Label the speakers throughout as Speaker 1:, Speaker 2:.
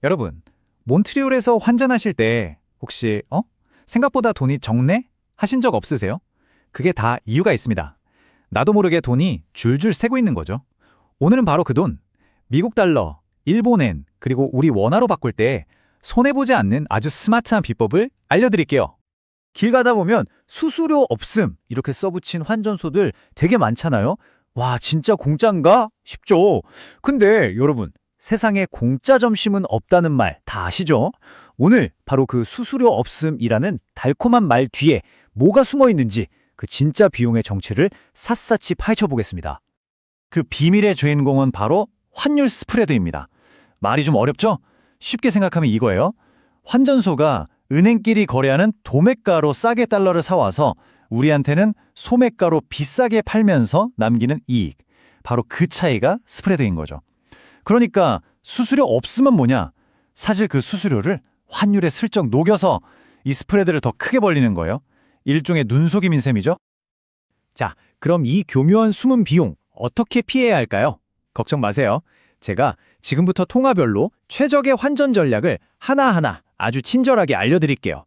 Speaker 1: 여러분, 몬트리올에서 환전하실 때 혹시 생각보다 돈이 적네? 하신 적 없으세요? 그게 다 이유가 있습니다. 나도 모르게 돈이 줄줄 새고 있는 거죠. 오늘은 바로 그 돈, 미국 달러, 일본엔, 그리고 우리 원화로 바꿀 때 손해보지 않는 아주 스마트한 비법을 알려드릴게요.
Speaker 2: 길 가다 보면 수수료 없음 이렇게 써붙인 환전소들 되게 많잖아요. 와, 진짜 공짜인가 싶죠. 근데 여러분, 세상에 공짜 점심은 없다는 말 다 아시죠? 오늘 바로 그 수수료 없음이라는 달콤한 말 뒤에 뭐가 숨어 있는지 그 진짜 비용의 정체를 샅샅이 파헤쳐 보겠습니다. 그 비밀의 주인공은 바로 환율 스프레드입니다. 말이 좀 어렵죠? 쉽게 생각하면 이거예요. 환전소가 은행끼리 거래하는 도매가로 싸게 달러를 사와서 우리한테는 소매가로 비싸게 팔면서 남기는 이익. 바로 그 차이가 스프레드인 거죠. 그러니까 수수료 없으면 뭐냐? 사실 그 수수료를 환율에 슬쩍 녹여서 이 스프레드를 더 크게 벌리는 거예요. 일종의 눈속임인 셈이죠. 자, 그럼 이 교묘한 숨은 비용 어떻게 피해야 할까요? 걱정 마세요. 제가 지금부터 통화별로 최적의 환전 전략을 하나하나 아주 친절하게 알려드릴게요.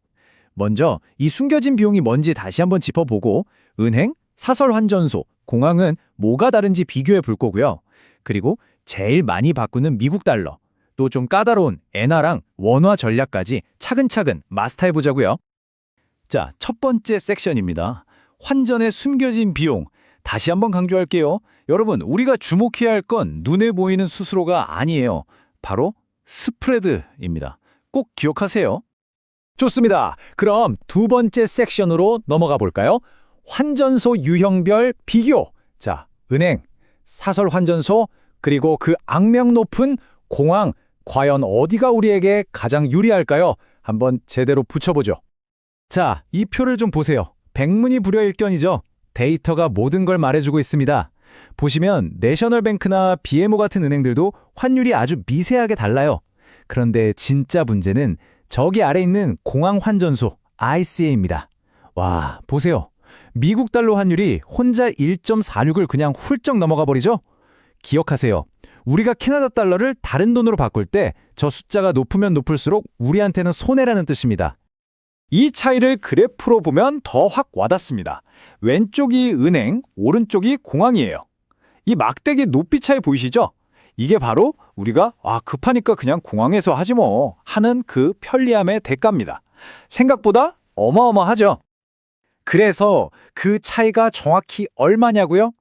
Speaker 2: 먼저 이 숨겨진 비용이 뭔지 다시 한번 짚어보고 은행, 사설환전소, 공항은 뭐가 다른지 비교해 볼 거고요. 그리고 제일 많이 바꾸는 미국 달러, 또 좀 까다로운 엔화랑 원화 전략까지 차근차근 마스터해 보자고요. 자, 첫 번째 섹션입니다. 환전의 숨겨진 비용. 다시 한번 강조할게요. 여러분, 우리가 주목해야 할 건 눈에 보이는 수수료가 아니에요. 바로 스프레드입니다. 꼭 기억하세요. 좋습니다. 그럼 두 번째 섹션으로 넘어가 볼까요? 환전소 유형별 비교. 자, 은행, 사설 환전소, 그리고 그 악명 높은 공항, 과연 어디가 우리에게 가장 유리할까요? 한번 제대로 붙여보죠. 자, 이 표를 좀 보세요. 백문이 불여일견이죠. 데이터가 모든 걸 말해주고 있습니다. 보시면 내셔널뱅크나 BMO 같은 은행들도 환율이 아주 미세하게 달라요. 그런데 진짜 문제는 저기 아래 있는 공항 환전소 ICA입니다. 와, 보세요. 미국 달러 환율이 혼자 1.46을 그냥 훌쩍 넘어가 버리죠? 기억하세요. 우리가 캐나다 달러를 다른 돈으로 바꿀 때 저 숫자가 높으면 높을수록 우리한테는 손해라는 뜻입니다. 이 차이를 그래프로 보면 더 확 와닿습니다. 왼쪽이 은행, 오른쪽이 공항이에요. 이 막대기 높이 차이 보이시죠? 이게 바로 우리가 급하니까 그냥 공항에서 하지 뭐 하는 그 편리함의 대가입니다. 생각보다 어마어마하죠? 그래서 그 차이가 정확히 얼마냐고요?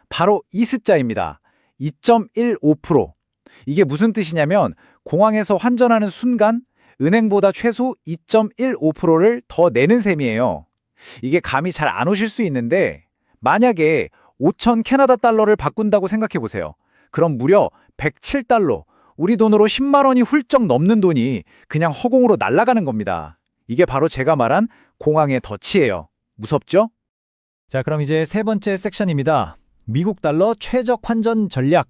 Speaker 2: 바로 이 숫자입니다. 2.15%. 이게 무슨 뜻이냐면 공항에서 환전하는 순간 은행보다 최소 2.15%를 더 내는 셈이에요. 이게 감이 잘 안 오실 수 있는데 만약에 5,000 캐나다 달러를 바꾼다고 생각해 보세요. 그럼 무려 107달러, 우리 돈으로 10만 원이 훌쩍 넘는 돈이 그냥 허공으로 날아가는 겁니다. 이게 바로 제가 말한 공항의 덫이에요. 무섭죠? 자, 그럼 이제 세 번째 섹션입니다. 미국 달러 최적 환전 전략.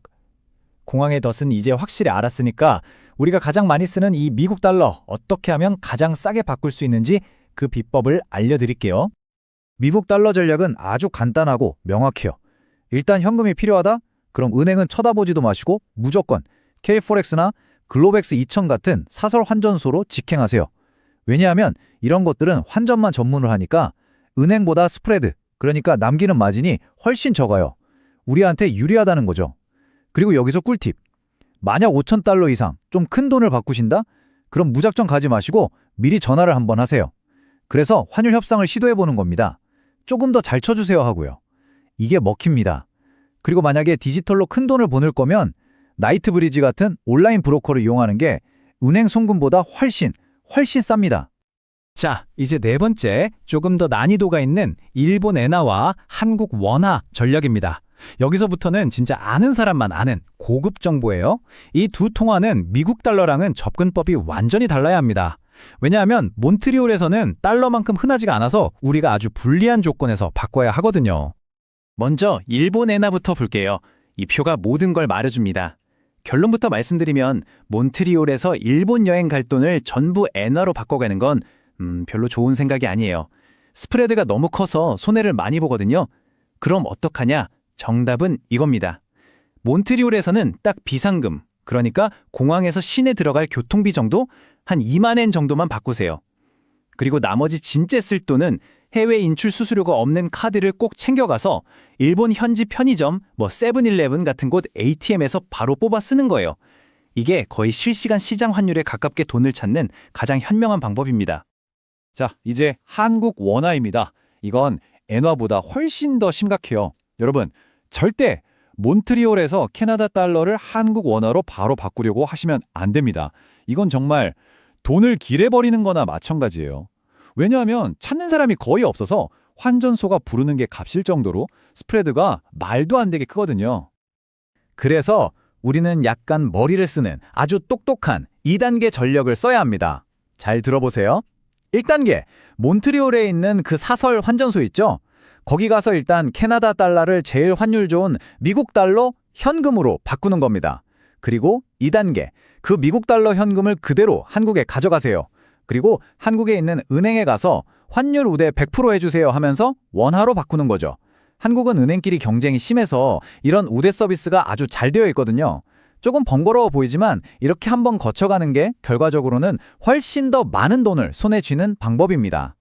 Speaker 2: 공항의 덫은 이제 확실히 알았으니까 우리가 가장 많이 쓰는 이 미국 달러 어떻게 하면 가장 싸게 바꿀 수 있는지 그 비법을 알려드릴게요. 미국 달러 전략은 아주 간단하고 명확해요. 일단 현금이 필요하다? 그럼 은행은 쳐다보지도 마시고 무조건 K4X나 글로백스 2000 같은 사설 환전소로 직행하세요. 왜냐하면 이런 것들은 환전만 전문을 하니까 은행보다 스프레드, 그러니까 남기는 마진이 훨씬 적어요. 우리한테 유리하다는 거죠. 그리고 여기서 꿀팁. 만약 5,000달러 이상 좀 큰 돈을 바꾸신다? 그럼 무작정 가지 마시고 미리 전화를 한번 하세요. 그래서 환율 협상을 시도해보는 겁니다. 조금 더 잘 쳐주세요 하고요. 이게 먹힙니다. 그리고 만약에 디지털로 큰 돈을 보낼 거면 나이트 브리지 같은 온라인 브로커를 이용하는 게 은행 송금보다 훨씬 쌉니다. 자, 이제 네 번째, 조금 더 난이도가 있는 일본 엔화와 한국 원화 전략입니다. 여기서부터는 진짜 아는 사람만 아는 고급 정보예요. 이 두 통화는 미국 달러랑은 접근법이 완전히 달라야 합니다. 왜냐하면 몬트리올에서는 달러만큼 흔하지가 않아서 우리가 아주 불리한 조건에서 바꿔야 하거든요. 먼저 일본 엔화부터 볼게요. 이 표가 모든 걸 말해줍니다. 결론부터 말씀드리면 몬트리올에서 일본 여행 갈 돈을 전부 엔화로 바꿔가는 건 별로 좋은 생각이 아니에요. 스프레드가 너무 커서 손해를 많이 보거든요. 그럼 어떡하냐? 정답은 이겁니다. 몬트리올에서는 딱 비상금, 그러니까 공항에서 시내 들어갈 교통비 정도? 한 2만 엔 정도만 바꾸세요. 그리고 나머지 진짜 쓸 돈은 해외 인출 수수료가 없는 카드를 꼭 챙겨가서 일본 현지 편의점, 세븐일레븐 같은 곳 ATM에서 바로 뽑아 쓰는 거예요. 이게 거의 실시간 시장 환율에 가깝게 돈을 찾는 가장 현명한 방법입니다.
Speaker 1: 자, 이제 한국 원화입니다. 이건 엔화보다 훨씬 더 심각해요. 여러분, 절대 몬트리올에서 캐나다 달러를 한국 원화로 바로 바꾸려고 하시면 안 됩니다. 이건 정말 돈을 길해버리는 거나 마찬가지예요. 왜냐하면 찾는 사람이 거의 없어서 환전소가 부르는 게 값일 정도로 스프레드가 말도 안 되게 크거든요. 그래서 우리는 약간 머리를 쓰는 아주 똑똑한 2단계 전략을 써야 합니다. 잘 들어보세요. 1단계, 몬트리올에 있는 그 사설 환전소 있죠? 거기 가서 일단 캐나다 달러를 제일 환율 좋은 미국 달러 현금으로 바꾸는 겁니다. 그리고 2단계, 그 미국 달러 현금을 그대로 한국에 가져가세요. 그리고 한국에 있는 은행에 가서 환율 우대 100% 해주세요 하면서 원화로 바꾸는 거죠. 한국은 은행끼리 경쟁이 심해서 이런 우대 서비스가 아주 잘 되어 있거든요. 조금 번거로워 보이지만 이렇게 한번 거쳐가는 게 결과적으로는 훨씬 더 많은 돈을 손에 쥐는 방법입니다.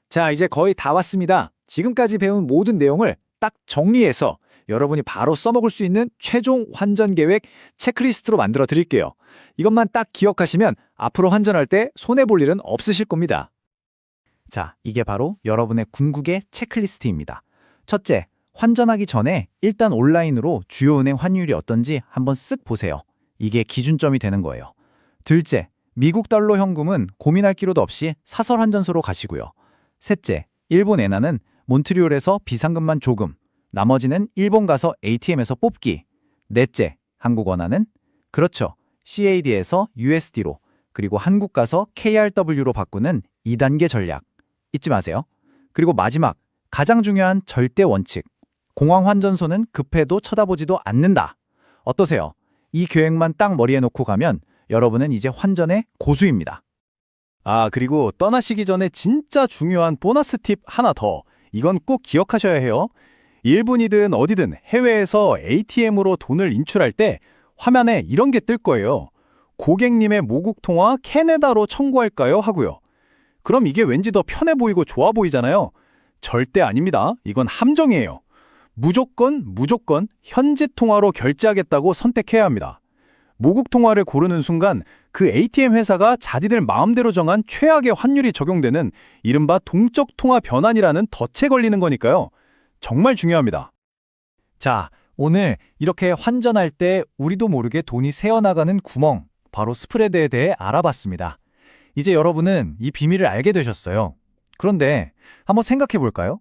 Speaker 1: 자, 이제 거의 다 왔습니다. 지금까지 배운 모든 내용을 딱 정리해서 여러분이 바로 써먹을 수 있는 최종 환전 계획 체크리스트로 만들어 드릴게요. 이것만 딱 기억하시면 앞으로 환전할 때 손해볼 일은 없으실 겁니다. 자, 이게 바로 여러분의 궁극의 체크리스트입니다. 첫째, 환전하기 전에 일단 온라인으로 주요 은행 환율이 어떤지 한번 쓱 보세요. 이게 기준점이 되는 거예요. 둘째, 미국 달러 현금은 고민할 필요도 없이 사설 환전소로 가시고요. 셋째, 일본 엔화는 몬트리올에서 비상금만 조금, 나머지는 일본 가서 ATM에서 뽑기. 넷째, 한국 원화는 그렇죠. CAD에서 USD로, 그리고 한국 가서 KRW로 바꾸는 2단계 전략. 잊지 마세요. 그리고 마지막, 가장 중요한 절대 원칙. 공항 환전소는 급해도 쳐다보지도 않는다. 어떠세요? 이 계획만 딱 머리에 놓고 가면 여러분은 이제 환전의 고수입니다.
Speaker 3: 아, 그리고 떠나시기 전에 진짜 중요한 보너스 팁 하나 더. 이건 꼭 기억하셔야 해요. 일본이든 어디든 해외에서 ATM으로 돈을 인출할 때 화면에 이런 게 뜰 거예요. 고객님의 모국 통화 캐나다로 청구할까요? 하고요. 그럼 이게 왠지 더 편해 보이고 좋아 보이잖아요. 절대 아닙니다. 이건 함정이에요. 무조건 현지 통화로 결제하겠다고 선택해야 합니다. 모국 통화를 고르는 순간 그 ATM 회사가 자기들 마음대로 정한 최악의 환율이 적용되는 이른바 동적 통화 변환이라는 덫에 걸리는 거니까요. 정말 중요합니다.
Speaker 1: 자, 오늘 이렇게 환전할 때 우리도 모르게 돈이 새어나가는 구멍, 바로 스프레드에 대해 알아봤습니다. 이제 여러분은 이 비밀을 알게 되셨어요. 그런데 한번 생각해 볼까요?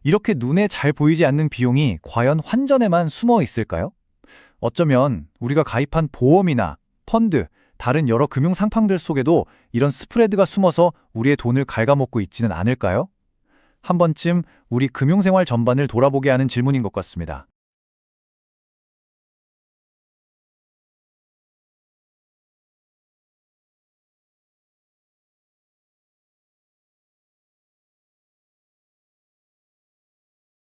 Speaker 1: 이렇게 눈에 잘 보이지 않는 비용이 과연 환전에만 숨어 있을까요? 어쩌면 우리가 가입한 보험이나 펀드, 다른 여러 금융 상품들 속에도 이런 스프레드가 숨어서 우리의 돈을 갉아먹고 있지는 않을까요? 한 번쯤 우리 금융생활 전반을 돌아보게 하는 질문인 것 같습니다.